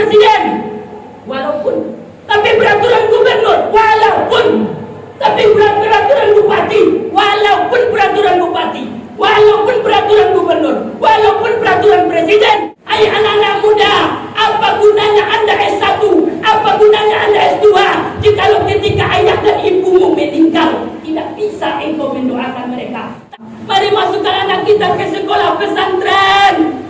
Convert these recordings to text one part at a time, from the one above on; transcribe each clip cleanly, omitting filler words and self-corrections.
presiden, walaupun, tapi peraturan gubernur, walaupun, tapi peraturan bupati, walaupun peraturan bupati, walaupun peraturan gubernur, walaupun peraturan presiden. Hai anak-anak muda, apa gunanya Anda S1, apa gunanya Anda S2 jikalau ketika ayah dan ibumu meninggal tidak bisa engkau mendoakan mereka? Mari masukkan anak kita ke sekolah pesantren.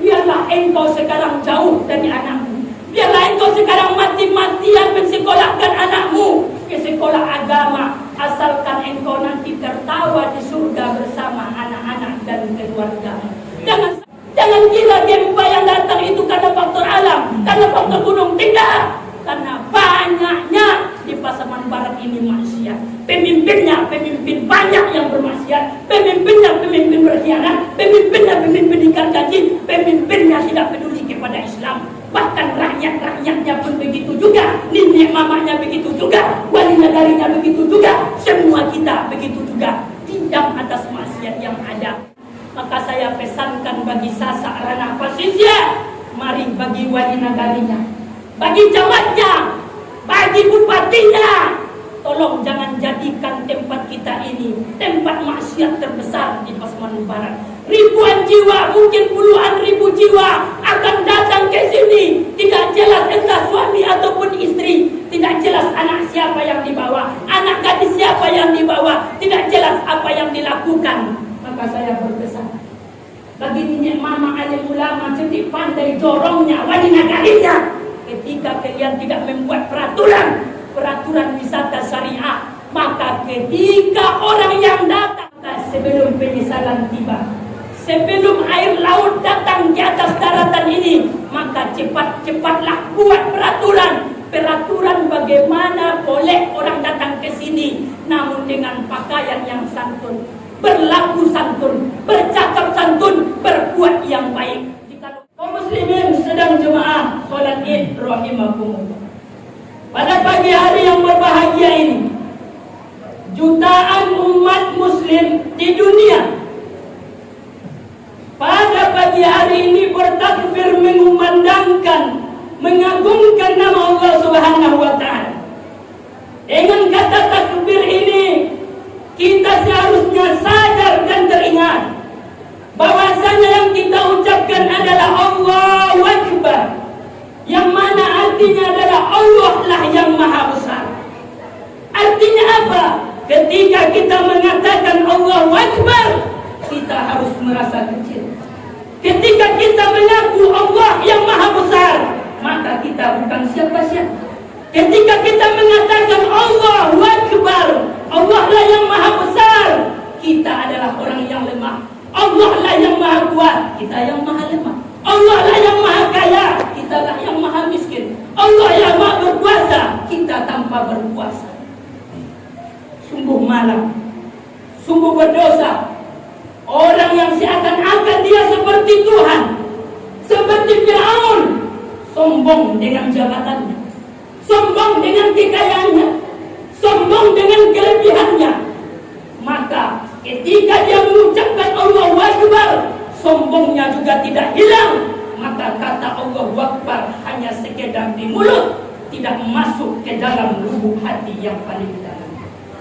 Biarlah engkau sekarang jauh dari anakmu. Biarlah engkau sekarang mati-matian mensekolahkan anakmu ke sekolah agama, asalkan engkau nanti tertawa di surga bersama anak-anak dan keluargamu. Jangan kira gempa yang datang itu karena faktor alam, karena faktor gunung. Tidak, karena banyaknya di Pasaman Barat ini maksiat. Pemimpinnya pemimpin banyak yang bermaksiat, pemimpinnya pemimpin berkhianat, pemimpinnya pemimpin ingkar janji, pemimpinnya tidak peduli kepada Islam. Bahkan rakyat-rakyatnya pun begitu juga, nenek mamanya begitu juga, wali negarinya begitu juga, semua kita begitu juga, diam atas maksiat yang ada. Maka saya pesankan bagi Sasa Ranah Pasisya, mari bagi wali negarinya, bagi camatnya, bagi bupatinya, tolong jangan jadikan tempat kita ini tempat maksiat terbesar di Pasaman Barat. Ribuan jiwa, mungkin puluhan ribu jiwa akan datang ke sini, tidak jelas entah suami ataupun istri, tidak jelas anak siapa yang dibawa, anak gadis siapa yang dibawa, tidak jelas apa yang dilakukan. Maka saya berpesan bagi nenek mama alim ulama, cerdik pandai jorongnya wali negarinya, ketika kalian tidak membuat peraturan wisata syariah, maka ketika orang yang datang, sebelum penyesalan tiba, sebelum air laut datang di atas daratan ini, maka cepat-cepatlah buat peraturan bagaimana boleh orang datang ke sini, namun dengan pakaian yang santun, berlaku santun, bercakap santun, berbuat yang baik. Jika kaum muslimin sedang jemaah sholat id rahimakumullah, pada pagi hari yang berbahagia ini, jutaan umat muslim di dunia pada pagi hari ini bertakbir, mengumandangkan, mengagungkan nama Allah Subhanahu wa ta'ala. Dengan kata takbir ini, kita seharusnya sadar dan teringat bahwasanya yang kita ucapkan adalah Allahu Akbar, yang mana artinya adalah Allah lah yang maha besar. Artinya apa? Ketika kita mengatakan Allahu Akbar, kita harus merasa kecil. Ketika kita mengaku Allah yang maha besar, maka kita bukan siapa-siapa. Ketika kita mengatakan Allahu Akbar, Allah lah yang maha besar, kita adalah orang yang lemah. Allah lah yang maha kuat, kita yang maha lemah. Allah lah yang maha kaya, kita lah yang maha miskin. Allah yang maha berkuasa, kita tanpa berkuasa. Sungguh malang, sungguh berdosa orang yang seakan-akan dia seperti Tuhan, seperti Fir'aun, sombong dengan jabatannya, sombong dengan kekayaannya, sombong dengan kelebihannya. Maka ketika dia mengucapkan Allahu Akbar, sombongnya juga tidak hilang. Maka kata Allahu Akbar hanya sekedar di mulut, tidak masuk ke dalam lubuk hati yang paling dalam.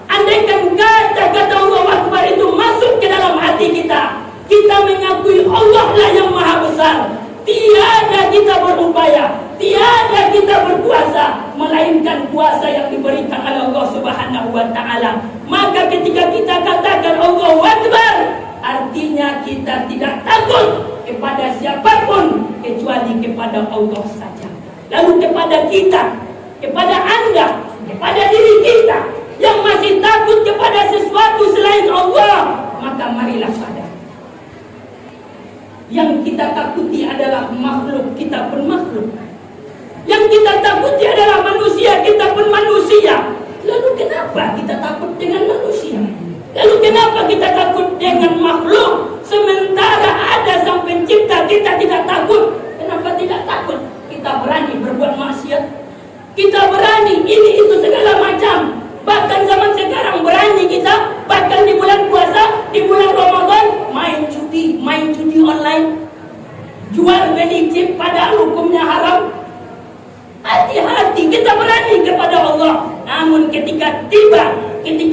Andaikan kata-kata Allahu Akbar itu masuk ke dalam hati kita, kita mengakui Allah lah yang maha besar, tiada kita berupaya, tiada kita berkuasa, melainkan kuasa yang diberikan oleh Allah Subhanahu wa ta'ala. Maka ketika kita katakan Allahu Akbar, artinya kita tidak takut kepada siapapun kecuali kepada Allah saja. Lalu kepada kita, kepada Anda, kepada diri kita yang masih takut kepada sesuatu selain Allah, maka marilah sadar. Yang kita takuti adalah makhluk, kita pun makhluk. Yang kita takuti adalah manusia, kita pun manusia. Lalu kenapa kita takut dengan manusia? Lalu kenapa kita takut dengan makhluk? Sementara ada sang pencipta kita tidak takut. Kenapa tidak takut? Kita berani berbuat maksiat, kita berani ini itu segala macam. Bahkan zaman sekarang berani kita, bahkan di bulan puasa, di bulan Ramadan, main judi online, jual beli chip padahal hukumnya haram.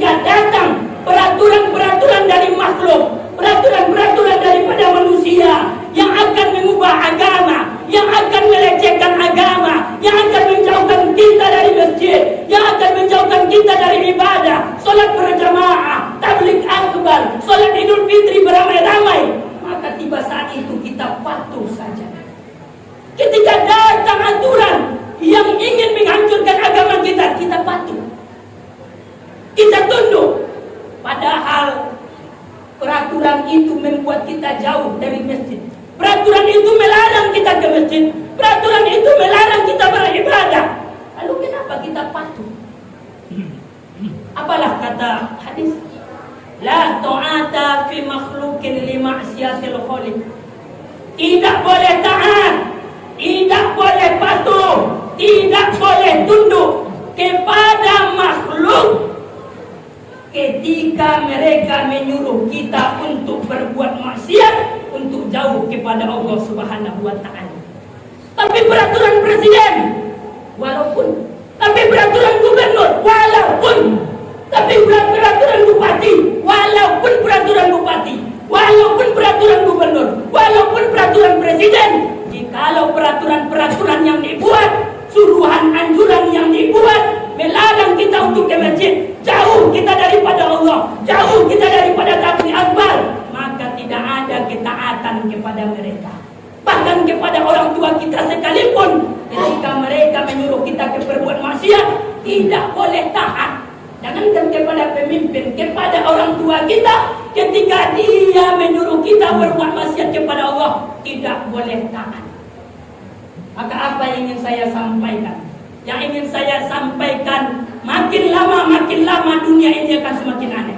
ketika datang peraturan-peraturan dari makhluk, peraturan-peraturan daripada manusia yang akan mengubah agama, yang akan melecehkan agama, yang akan menjauhkan kita dari masjid, yang akan menjauhkan kita dari ibadah, sholat berjamaah, tabligh akbar, sholat Idul Fitri beramai-ramai, maka tiba saat itu kita patuh saja. Ketika datang aturan yang ingin menghancurkan agama kita, kita patuh, kita tunduk. Padahal peraturan itu membuat kita jauh dari masjid. Peraturan itu melarang kita ke masjid. Peraturan itu melarang kita beribadah. Lalu kenapa kita patuh? Apalah kata hadis? La ta'ata fi makhluqin li ma'siyatil khaliq. Tidak boleh taat, tidak boleh patuh, tidak boleh tunduk kepada makhluk ketika mereka menyuruh kita untuk berbuat maksiat, untuk jauh kepada Allah Subhanahu wa taala. Tapi peraturan presiden walaupun, tapi peraturan gubernur walaupun, tapi peraturan bupati walaupun, peraturan bupati walaupun, peraturan gubernur walaupun, peraturan presiden, jikalau peraturan-peraturan yang dibuat, suruhan anjuran yang dibuat melarang kita untuk ke masjid, jauh kita daripada Allah, jauh kita daripada tabligh akbar, maka tidak ada ketaatan kepada mereka. Bahkan kepada orang tua kita sekalipun, ketika mereka menyuruh kita ke berbuat maksiat, tidak boleh taat. Jangankan kepada pemimpin, kepada orang tua kita, ketika dia menyuruh kita berbuat maksiat kepada Allah, tidak boleh taat. Maka apa yang ingin saya sampaikan? Yang ingin saya sampaikan, makin lama dunia ini akan semakin aneh.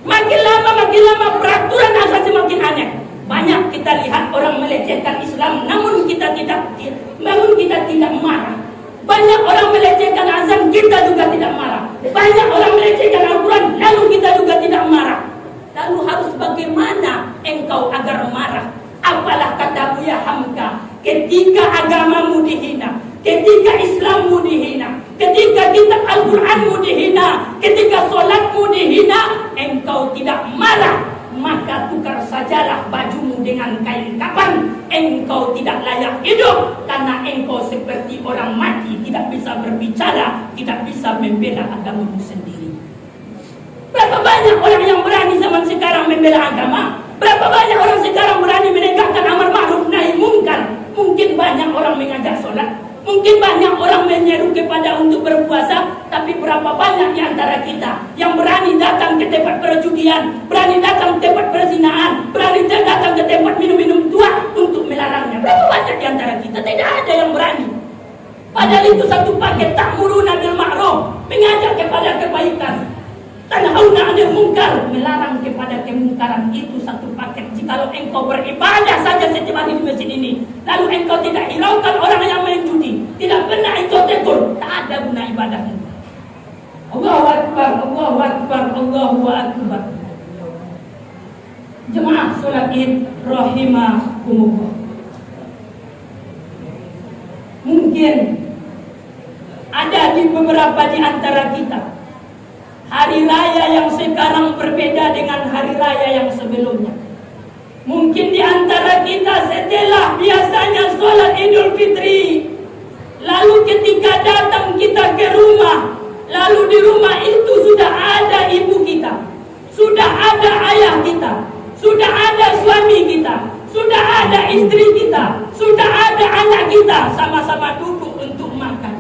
Makin lama peraturan akan semakin aneh. Banyak kita lihat orang melecehkan Islam, namun kita tidak marah. Banyak orang melecehkan azan, kita juga tidak marah. Banyak orang melecehkan Al-Quran, lalu kita juga tidak marah. Lalu harus bagaimana engkau agar marah? Apalah kata Buya Hamka, ketika agamamu dihina, ketika Islammu dihina, ketika kitab Al-Quranmu dihina, ketika solatmu dihina, engkau tidak marah, maka tukar sajalah bajumu dengan kain kafan. Engkau tidak layak hidup, karena engkau seperti orang mati, tidak bisa berbicara, tidak bisa membela agamamu sendiri. Berapa banyak orang yang berani zaman sekarang membela agama? Berapa banyak orang sekarang berani menegakkan amar ma'ruf nahi munkar? Mungkin banyak orang mengajak sholat, mungkin banyak orang menyeru kepada untuk berpuasa, tapi berapa banyak di antara kita yang berani datang ke tempat perjudian, berani datang ke tempat perzinahan, berani datang ke tempat minum-minum tua untuk melarangnya? Berapa banyak di antara kita? Tidak ada yang berani. Padahal itu satu paket, ta'muruna bil ma'ruf, mengajak kepada kebaikan, tanhauna 'anil munkar, melarang kepada kemungkaran. Itu satu paket. Jikalau engkau beribadah saja setiap hari di masjid ini, lalu engkau tidak hiraukan orang yang main judi, tidak pernah engkau tegur, tak ada guna ibadahmu. Allahu Akbar, Allahu Akbar, Allahu Akbar. Jemaah sholat Id rahimakumullah. Mungkin ada di beberapa di antara kita hari raya yang sekarang berbeda dengan hari raya yang sebelumnya. Mungkin di antara kita setelah biasanya sholat Idul Fitri, lalu ketika datang kita ke rumah, lalu di rumah itu sudah ada ibu kita, sudah ada ayah kita, sudah ada suami kita, sudah ada istri kita, sudah ada anak kita, sama-sama duduk untuk makan.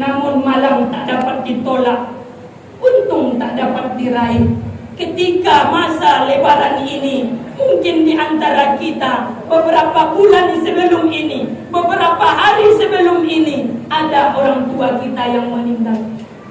Namun malam tak dapat ditolak, untung tak dapat diraih. Ketika masa lebaran ini, mungkin di antara kita beberapa bulan sebelum ini, beberapa hari sebelum ini, ada orang tua kita yang meninggal,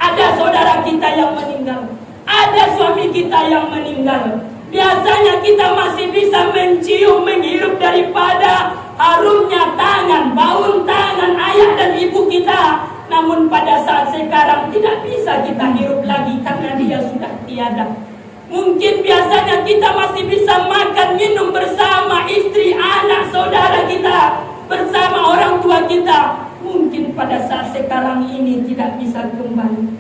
ada saudara kita yang meninggal, ada suami kita yang meninggal. Biasanya kita masih bisa mencium, menghirup daripada harumnya tangan, bau tangan ayah dan ibu kita. Namun pada saat sekarang tidak bisa kita hirup lagi karena dia sudah tiada. Mungkin biasanya kita masih bisa makan, minum bersama istri, anak, saudara kita, bersama orang tua kita. Mungkin pada saat sekarang ini tidak bisa kembali.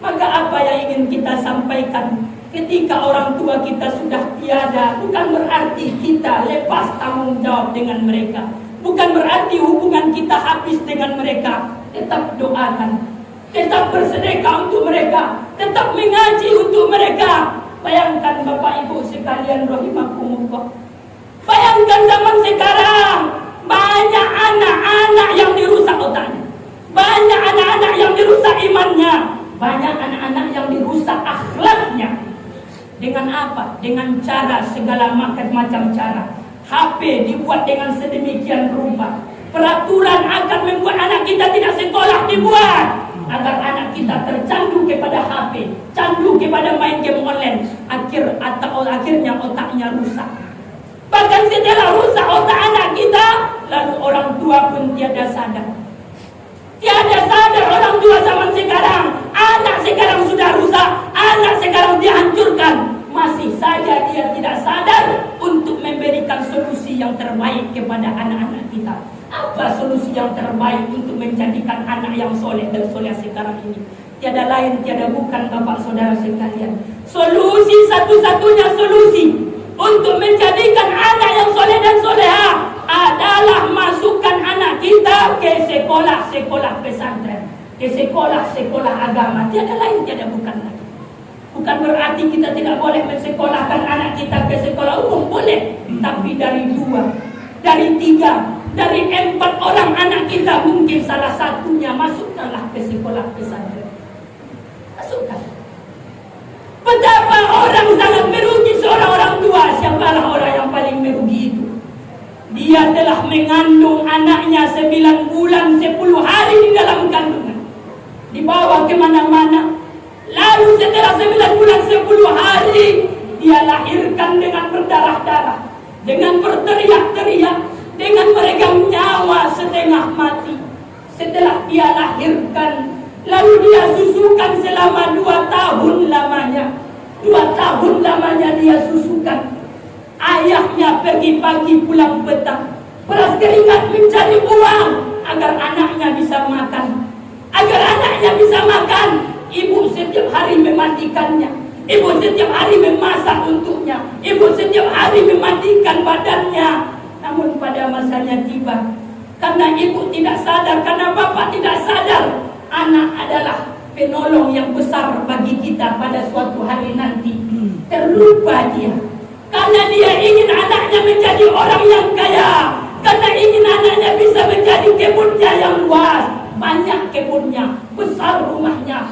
Maka apa yang ingin kita sampaikan? Ketika orang tua kita sudah tiada, bukan berarti kita lepas tanggung jawab dengan mereka. Bukan berarti hubungan kita habis dengan mereka. Tetap doakan, tetap bersedekah untuk mereka, tetap mengaji untuk mereka. Bayangkan Bapak Ibu sekalian rahimakumullah. Bayangkan zaman sekarang, banyak anak-anak yang dirusak otaknya, banyak anak-anak yang dirusak imannya, banyak anak-anak yang dirusak akhlaknya. Dengan apa? Dengan cara segala macam cara. HP dibuat dengan sedemikian rupa. Peraturan akan membuat anak kita tidak sekolah dibuat agar anak kita tercandu kepada HP, candu kepada main game online. Akhirnya otaknya rusak. Bahkan setelah rusak otak anak kita, lalu orang tua pun tiada sadar. Tiada sadar orang tua zaman sekarang. Anak sekarang sudah rusak, anak sekarang dihancurkan. Masih saja dia tidak sadar untuk memberikan solusi yang terbaik kepada anak-anak kita. Apa solusi yang terbaik untuk menjadikan anak yang soleh dan soleh sekarang ini? Tiada lain, tiada bukan Bapak Saudara sekalian. Solusi satu-satunya solusi untuk menjadikan anak yang soleh dan soleha adalah masukkan anak kita ke sekolah-sekolah pesantren, ke sekolah-sekolah agama. Tiada lain, tiada bukan lagi. Bukan berarti kita tidak boleh mensekolahkan anak kita ke sekolah umum, boleh. Tapi dari 2, dari 3, dari 4 orang anak kita mungkin salah satunya masukkanlah ke sekolah pesantren. Masukkan. Betapa orang sangat merugi seorang orang tua. Siapalah orang yang paling merugi itu? Dia telah mengandung anaknya 9 bulan 10 hari di dalam kandungan, dibawa kemana-mana. Lalu setelah 9 bulan 10 hari dia lahirkan dengan berdarah-darah, dengan berteriak-teriak, dengan meregang nyawa setengah mati. Setelah dia lahirkan, lalu dia susukan selama 2 tahun lamanya. 2 tahun lamanya dia susukan. Ayahnya pergi pagi pulang petang, peras keringat mencari uang agar anaknya bisa makan. Agar anaknya bisa makan, ibu setiap hari memandikannya, ibu setiap hari memasak untuknya, ibu setiap hari memandikan badannya. Namun pada masanya tiba, karena ibu tidak sadar, karena bapak tidak sadar, anak adalah penolong yang besar bagi kita pada suatu hari nanti. Terlupa dia, karena dia ingin anaknya menjadi orang yang kaya, karena ingin anaknya bisa menjadi kebunnya yang luas, banyak kebunnya, besar rumahnya,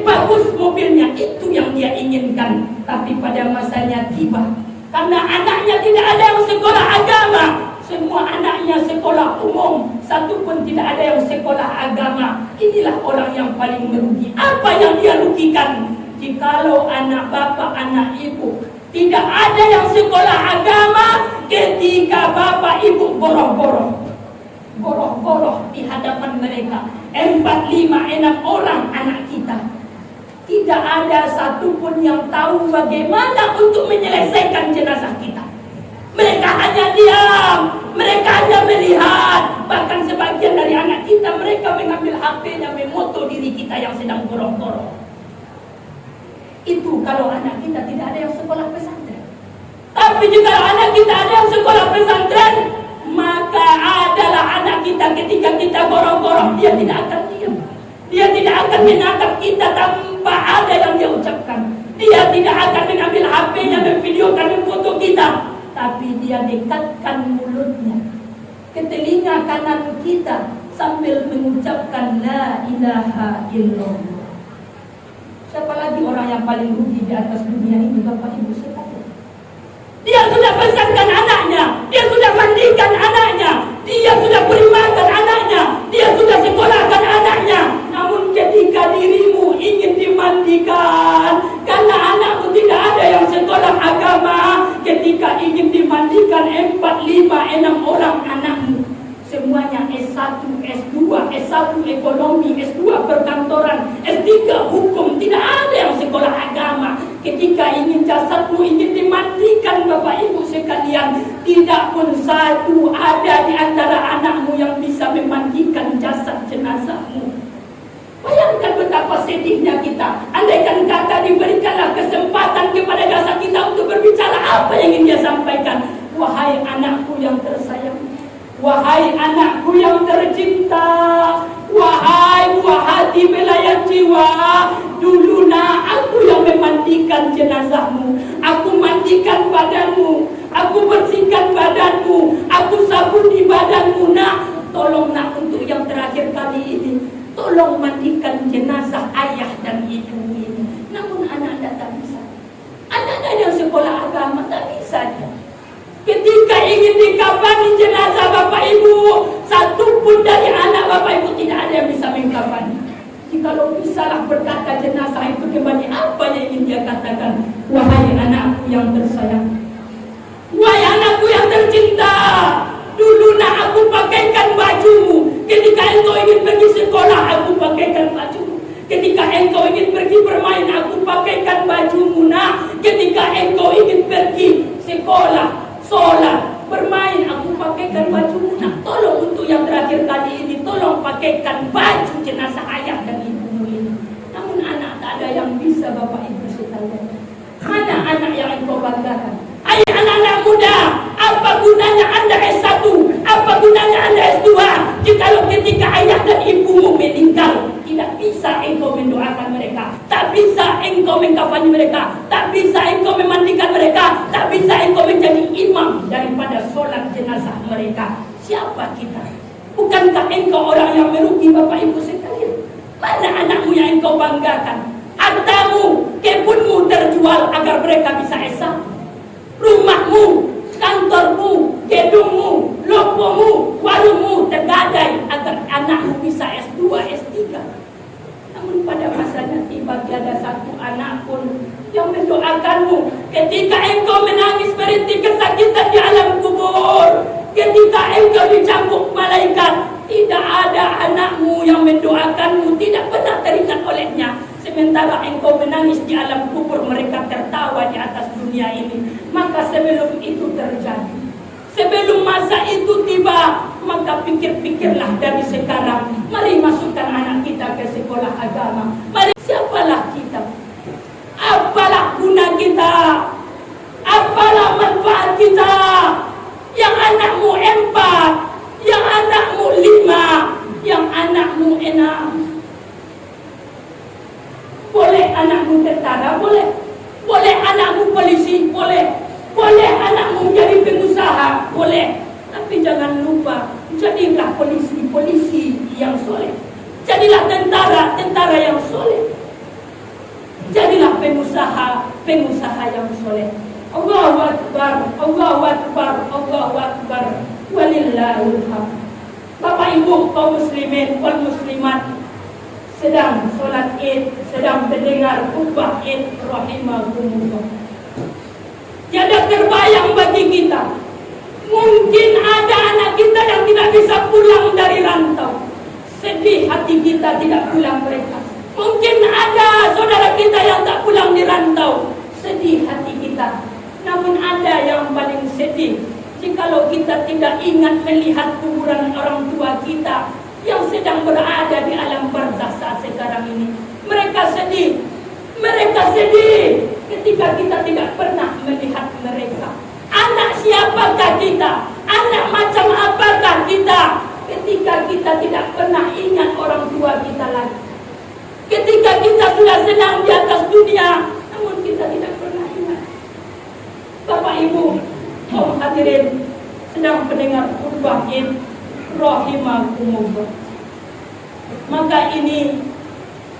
bagus mobilnya. Itu yang dia inginkan. Tapi pada masanya tiba, karena anaknya tidak ada yang sekolah agama, semua anaknya sekolah umum, satu pun tidak ada yang sekolah agama. Inilah orang yang paling merugi. Apa yang dia rugikan? Jikalau anak bapak, anak ibu tidak ada yang sekolah agama, ketika bapak ibu boroh-boroh di hadapan mereka, 4, 5, 6 orang anak kita, tidak ada satupun yang tahu bagaimana untuk menyelesaikan jenazah kita. Mereka hanya diam, mereka hanya melihat. Bahkan sebagian dari anak kita, mereka mengambil HP-nya, memoto diri kita yang sedang boroh-boroh. Itu kalau anak kita tidak ada yang sekolah pesantren. Tapi jika anak kita ada yang sekolah pesantren, maka adalah anak kita ketika kita boroh-boroh, dia tidak akan diam. Dia tidak akan menatap kita tanpa ada yang dia ucapkan. Dia tidak akan mengambil HP-nya, memvideokan, memfoto kita. Tapi dia dekatkan mulutnya ke telinga kanan kita sambil mengucapkan La ilaha illallah. Siapa lagi orang yang paling rugi di atas dunia ini, Bapak Ibu sekalian? Dia sudah besarkan anaknya, dia sudah mandikan anaknya, dia sudah beri makan anaknya, dia sudah sekolahkan anaknya. Namun ketika dirimu ingin dimandikan, karena anakmu tidak ada yang sekolah agama, ketika ingin dimandikan 4, 5, 6 orang anakmu, semuanya S1, S2, S1 ekonomi, S2 perkantoran, S3 hukum, tidak ada yang sekolah agama. Ketika ingin jasadmu ingin dimandikan, Bapak Ibu sekalian, tidak pun satu ada di antara anakmu yang bisa memandikan jasad jenazahmu. Bayangkan betapa sedihnya kita Wahai anakku yang tercinta, wahai buah hati belayan jiwa, dulu nak aku yang memandikan jenazahmu, aku mandikan badanmu, aku bersihkan badanmu, aku sabuni badanmu. Nak, tolong nak untuk yang terakhir kali ini, tolong mandikan jenazah ayah dan ibu ini. Namun anak tak bisa. Anak-anak yang sekolah agama tak bisa dia. Ketika ingin dikafani jenazah bapak ibu, satu pun dari anak bapak ibu tidak ada yang bisa mengkafani. Jikalau bisalah berkata jenazah itu kembali, apa yang ingin dia katakan? Wahai anakku yang tersayang, wahai anakku yang tercinta, dulu nak aku pakaikan bajumu. Ketika engkau ingin pergi sekolah, aku pakaikan bajumu. Ketika engkau ingin pergi bermain, aku pakaikan bajumu. Nak, ketika engkau ingin pergi sekolah, sholat, bermain, aku pakaikan bajumu. Nak, tolong untuk yang terakhir kali ini, tolong pakaikan baju jenazah ayah dan ibumu ini. Namun anak tak ada yang bisa bapak ibu sekalian. Mana anak yang engkau banggakan? Hai anak-anak muda, apa gunanya anda S1? Apa gunanya anda S2? Jikalau ketika ayah dan ibumu meninggal, tidak bisa engkau mendoakan mereka, tak bisa engkau mengkafani mereka, tak bisa engkau memandikan mereka, tak bisa engkau menjadi imam daripada sholat jenazah mereka. Siapa kita? Bukankah engkau orang yang merugi bapak ibu sekalian? Mana anakmu yang engkau banggakan? Hartamu, kebunmu terjual agar mereka bisa S1. Rumahmu, kantormu, gedungmu, lokomu, warungmu tergadai agar anakmu bisa S2, S3. Namun pada masanya tiba tiada satu anak pun yang mendoakanmu ketika engkau menangis merintih kesakitan di alam kubur, ketika engkau dicambuk malaikat. Tidak ada anakmu yang mendoakanmu, tidak pernah teringat olehnya. Sementara engkau menangis di alam kubur, mereka tertawa di atas dunia ini. Maka sebelum itu terjadi, sebelum masa itu tiba, maka pikir-pikirlah dari sekarang. Mari masukkan anak kita ke sekolah agama. Mari, siapalah kita? Apalah guna kita? Apalah manfaat kita? Yang anakmu 4, yang anakmu 5, yang anakmu 6. Boleh anakmu tentara, boleh. Boleh anakmu polisi, boleh. Boleh anakmu menjadi pengusaha, boleh. Tapi jangan lupa, jadilah polisi yang soleh. Jadilah tentara yang soleh. Jadilah pengusaha yang soleh. Allahu Akbar, Allahu Akbar, Allahu Akbar. Walillahil hamd. Bapak Ibu kaum muslimin wal muslimat, sedang sholat Id, sedang mendengar khutbah Id, rahimahumullah. Tiada terbayang bagi kita, mungkin ada anak kita yang tidak bisa pulang dari rantau. Sedih hati kita tidak pulang mereka. Mungkin ada saudara kita yang tak pulang di rantau. Sedih hati kita. Namun ada yang paling sedih, jikalau kita tidak ingat melihat kuburan orang tua kita yang sedang berada di alam barzakh saat sekarang ini. Mereka sedih ketika kita tidak pernah melihat mereka. Anak siapakah kita? Anak macam apakah kita ketika kita tidak pernah ingat orang tua kita lagi? Ketika kita sudah senang di atas dunia, namun kita tidak pernah ingat. Bapak Ibu kaum hadirin sedang mendengar khutbah Id, rahimahumullah. Maka ini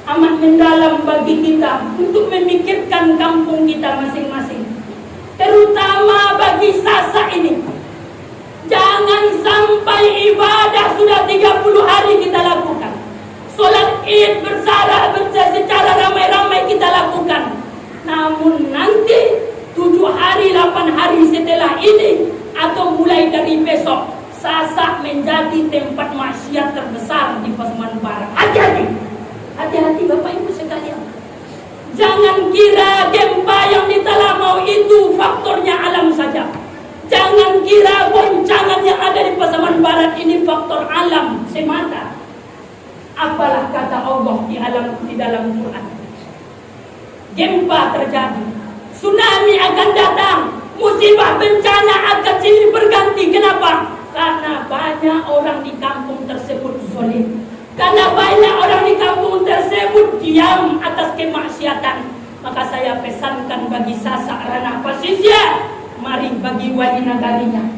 amat mendalam bagi kita untuk memikirkan kampung kita masing-masing, terutama bagi Sasa ini. Jangan sampai ibadah sudah 30 hari kita lakukan, sholat Id secara ramai-ramai kita lakukan, namun nanti 7 hari 8 hari setelah ini atau mulai dari besok, Sasa menjadi tempat maksiat terbesar di Pasaman Barat. Hati-hati Bapak Ibu sekalian. Jangan kira gempa yang di Talamau itu faktornya alam saja. Jangan kira goncangan yang ada di Pasaman Barat ini faktor alam semata. Apalah kata Allah di dalam Quran. Gempa terjadi, tsunami akan datang, musibah bencana akan silih berganti. Kenapa? Karena banyak orang di kampung tersebut zalim. Karena banyak orang di kampung tersebut diam atas kemaksiatan. Maka saya pesankan bagi Sasak Ranah Pasisya, mari bagi wali nagarinya,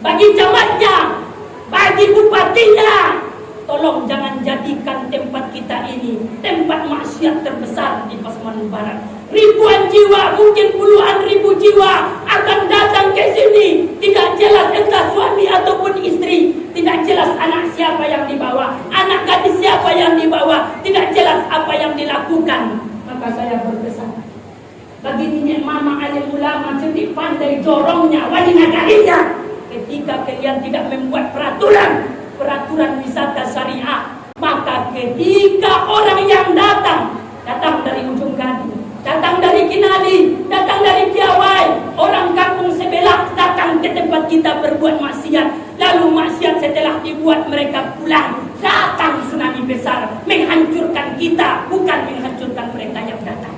bagi camatnya, bagi bupatinya, tolong jangan jadikan tempat kita ini tempat maksiat terbesar di Pasaman Barat. Ribuan jiwa, mungkin puluhan ribu jiwa akan datang ke sini. Tidak jelas entah suami ataupun istri. Tidak jelas anak siapa yang dibawa, anak gadis siapa yang dibawa. Tidak jelas apa yang dilakukan. Maka saya berpesan bagi nenek mama alim ulama, cerdik pandai jorongnya, wali nagarinya, ketika kalian tidak membuat peraturan wisata syariah, maka ketika orang yang datang dari ujung Gading, datang dari Kinali, datang dari Piawai, orang kampung sebelah datang ke tempat kita berbuat maksiat, lalu maksiat setelah dibuat mereka pulang, datang tsunami besar menghancurkan kita, bukan menghancurkan mereka yang datang.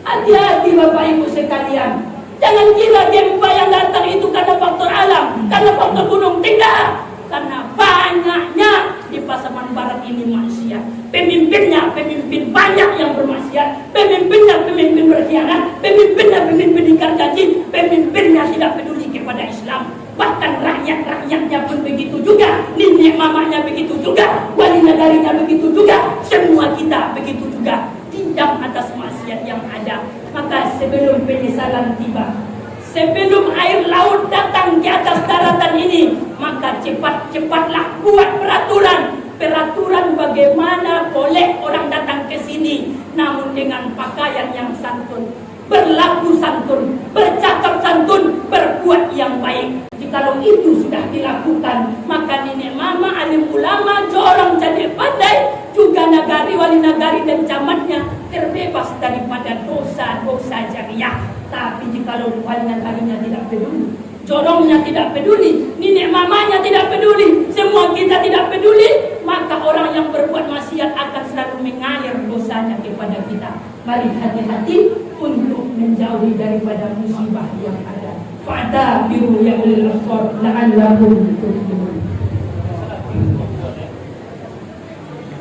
Hati-hati Bapak Ibu sekalian, jangan kira gempa yang datang itu karena faktor alam, karena faktor gunung. Tidak, karena banyaknya di Pasaman Barat ini maksiat. Pemimpinnya pemimpin banyak yang bermaksiat, pemimpinnya pemimpin berkhianat, pemimpinnya pemimpin ingkar janji, pemimpinnya tidak peduli kepada Islam. Bahkan rakyat-rakyatnya pun begitu juga, nenek mamanya begitu juga, wali nagarinya begitu juga, semua kita begitu juga, diam atas maksiat yang ada. Maka sebelum penyesalan tiba, sebelum air laut datang ke atas daratan ini, maka cepat-cepatlah buat peraturan bagaimana boleh orang datang ke sini, namun dengan pakaian yang santun, berlaku santun, bercakap santun, berbuat yang baik. Jikalau itu sudah dilakukan, maka nenek mama, alim ulama, jorong jadi pandai, juga nagari, wali nagari dan camatnya terbebas daripada dosa-dosa jariah. Tapi jikalau wali nagarinya tidak peduli, jorongnya tidak peduli, nenek mamanya tidak peduli, semua kita tidak peduli, maka orang yang berbuat maksiat akan selalu mengalir dosanya kepada kita. Mari hati-hati untuk menjauhi daripada musibah yang ada. Fa'tabiru ya ulil absar la'allakum tuflihun.